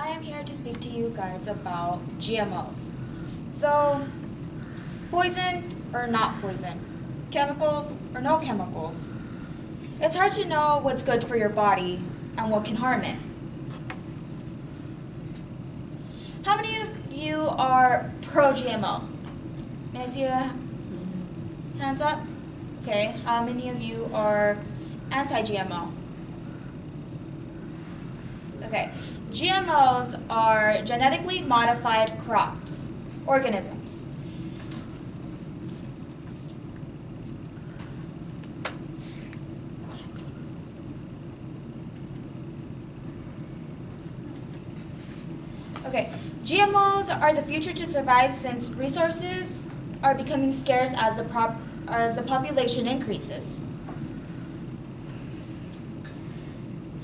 I am here to speak to you guys about GMOs. So, poison or not poison? Chemicals or no chemicals? It's hard to know what's good for your body and what can harm it. How many of you are pro-GMO? May I see a hands up? Okay, how many of you are anti-GMO? Okay, GMOs are genetically modified crops, organisms. Okay, GMOs are the future to survive since resources are becoming scarce as the population increases.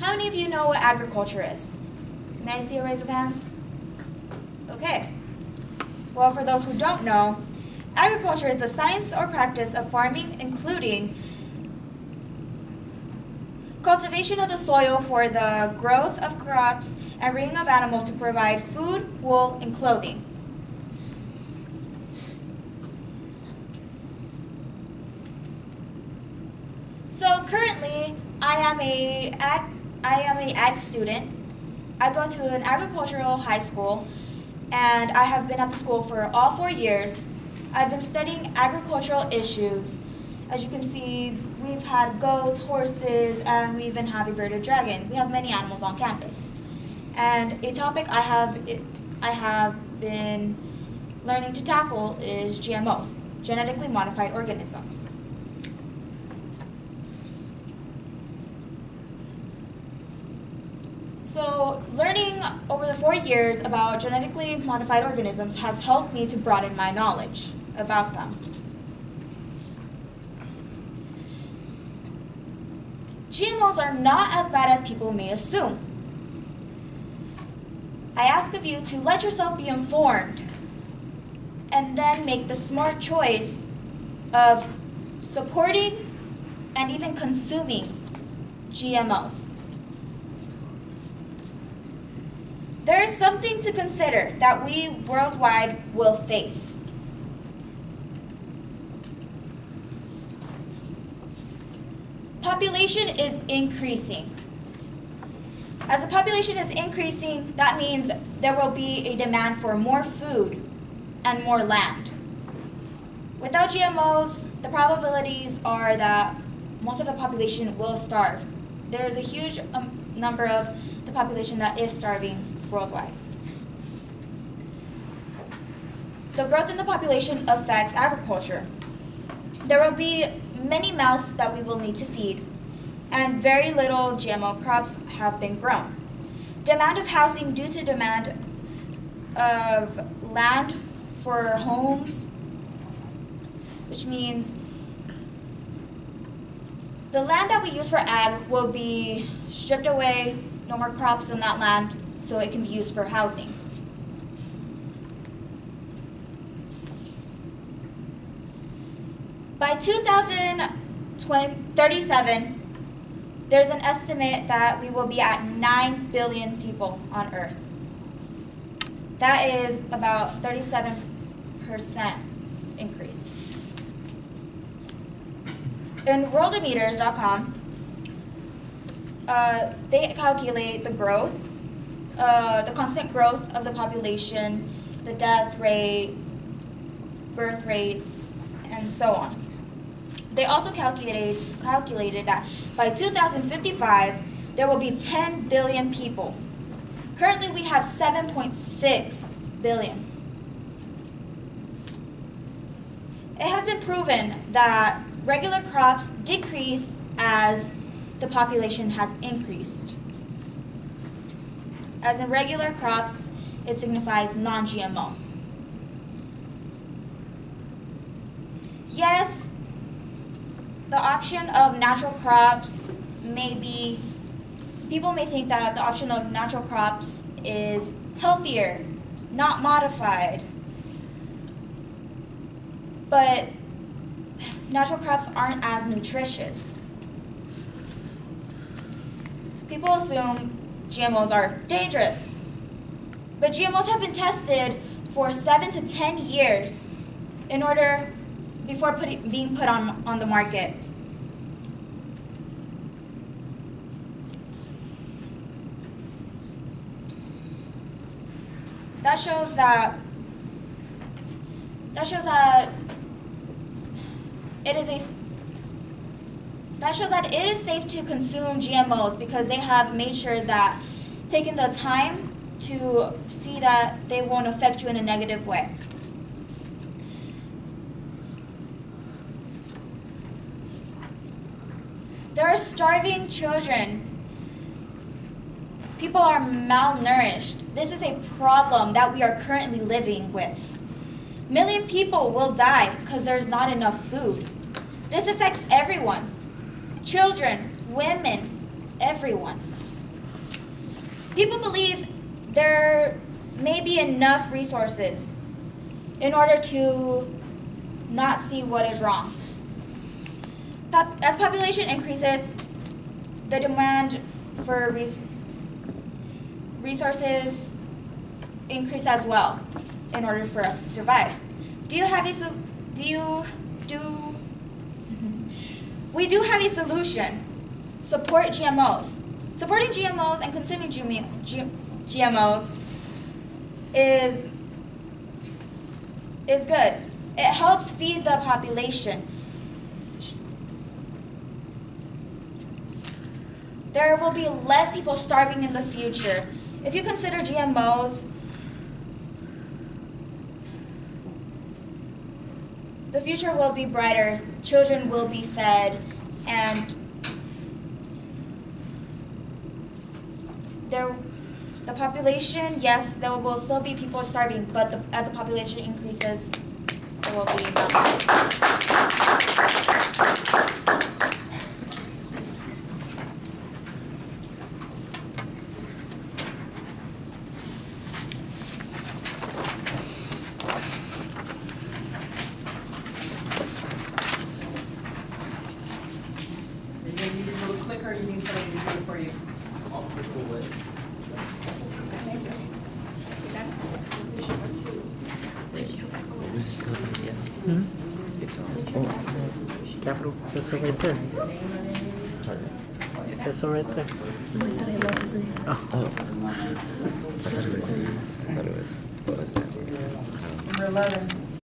How many of you know what agriculture is? May I see a raise of hands? Okay. Well, for those who don't know, agriculture is the science or practice of farming, including cultivation of the soil for the growth of crops and rearing of animals to provide food, wool, and clothing. So currently, I am an ag student. I go to an agricultural high school, and I have been at the school for all 4 years. I've been studying agricultural issues. As you can see, we've had goats, horses, and we even have a bearded dragon. We have many animals on campus. And a topic I have been learning to tackle is GMOs, genetically modified organisms. So learning over the 4 years about genetically modified organisms has helped me to broaden my knowledge about them. GMOs are not as bad as people may assume. I ask of you to let yourself be informed and then make the smart choice of supporting and even consuming GMOs. There is something to consider that we worldwide will face. Population is increasing. As the population is increasing, that means there will be a demand for more food and more land. Without GMOs, the probabilities are that most of the population will starve. There is a huge number of the population that is starving worldwide. The growth in the population affects agriculture. There will be many mouths that we will need to feed, and very little GMO crops have been grown. Demand of housing due to demand of land for homes, which means the land that we use for ag will be stripped away, no more crops on that land, so it can be used for housing. By 2037, there's an estimate that we will be at 9 billion people on Earth. That is about 37% increase. In worldometers.com, they calculate the growth, the constant growth of the population, the death rate, birth rates, and so on. They also calculated that by 2055, there will be 10 billion people. Currently, we have 7.6 billion. It has been proven that regular crops decrease as the population has increased. As in regular crops, it signifies non-GMO. Yes, the option of natural crops people may think that the option of natural crops is healthier, not modified. But natural crops aren't as nutritious. People assume GMOs are dangerous. But GMOs have been tested for 7 to 10 years before being put on the market. That shows that it is safe to consume GMOs because they have made sure that taking the time to see that they won't affect you in a negative way. There are starving children. People are malnourished. This is a problem that we are currently living with. Million people will die because there's not enough food. This affects everyone. Children, women, everyone. People believe there may be enough resources in order to not see what is wrong. As population increases, the demand for resources increase as well in order for us to survive. We do have a solution. Support GMOs. Supporting GMOs and consuming GMOs is good. It helps feed the population. There will be less people starving in the future. If you consider GMOs, the future will be brighter, children will be fed, and the population, yes, there will still be people starving, but as the population increases, there will be balance. Or you need somebody to do it for you? I'll click away. It's on. Oh, capital. It says so right there. It says so right there. No, I said I love Jose. Oh. I thought it was these. I thought it was. What was that? Number 11.